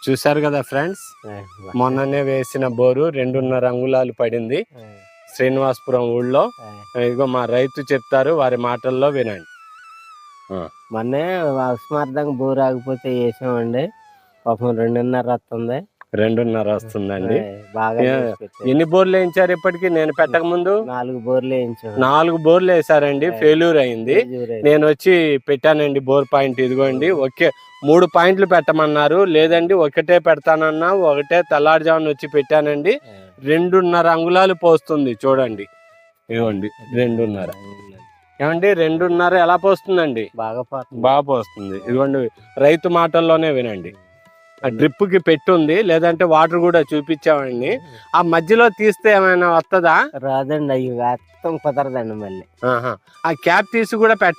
చూసారు కదా ఫ్రెండ్స్, మొన్ననే వేసిన బోరు 2.5 అంగుళాలు పడింది శ్రీనివాసపురం ఊళ్ళో. ఇదిగో మా రైతు చెప్తారు, వారి మాటల్లో వినండి. మొన్నే అకస్మాత్తుగా బోరు ఆగిపోతే వేసామండి. పాపం 2.5 వస్తుంది. 2.5 వస్తుందండి. బాగా ఎన్ని బోర్లు వేయించారు ఇప్పటికి? నేను పెట్టక ముందు 4 బోర్లు వేయించాం. 4 బోర్లు వేసారండి. ఫెయిల్యూర్ అయింది. నేను వచ్చి పెట్టానండి బోర్ పాయింట్. ఇదిగోండి, 3 పాయింట్లు పెట్టమన్నారు. లేదండి ఒకటే పెడతానన్నా, ఒకటే తెల్లారుజామున వచ్చి పెట్టానండి. 2.5 అంగుళాలు పోస్తుంది చూడండి. ఇదిగోండి 2.5. ఏమండి 2.5 ఎలా పోస్తుందండి? బాగా పోస్తుంది. ఇదిగోండి రైతు మాటల్లోనే వినండి. ఆ డ్రిప్ కి పెట్టుంది, లేదంటే వాటర్ కూడా చూపించామండి. ఆ మధ్యలో తీస్తే ఏమైనా వస్తుందా? రాదండి, అవి మొత్తం కుదరదండి. మళ్ళీ ఆ క్యాప్ తీసి కూడా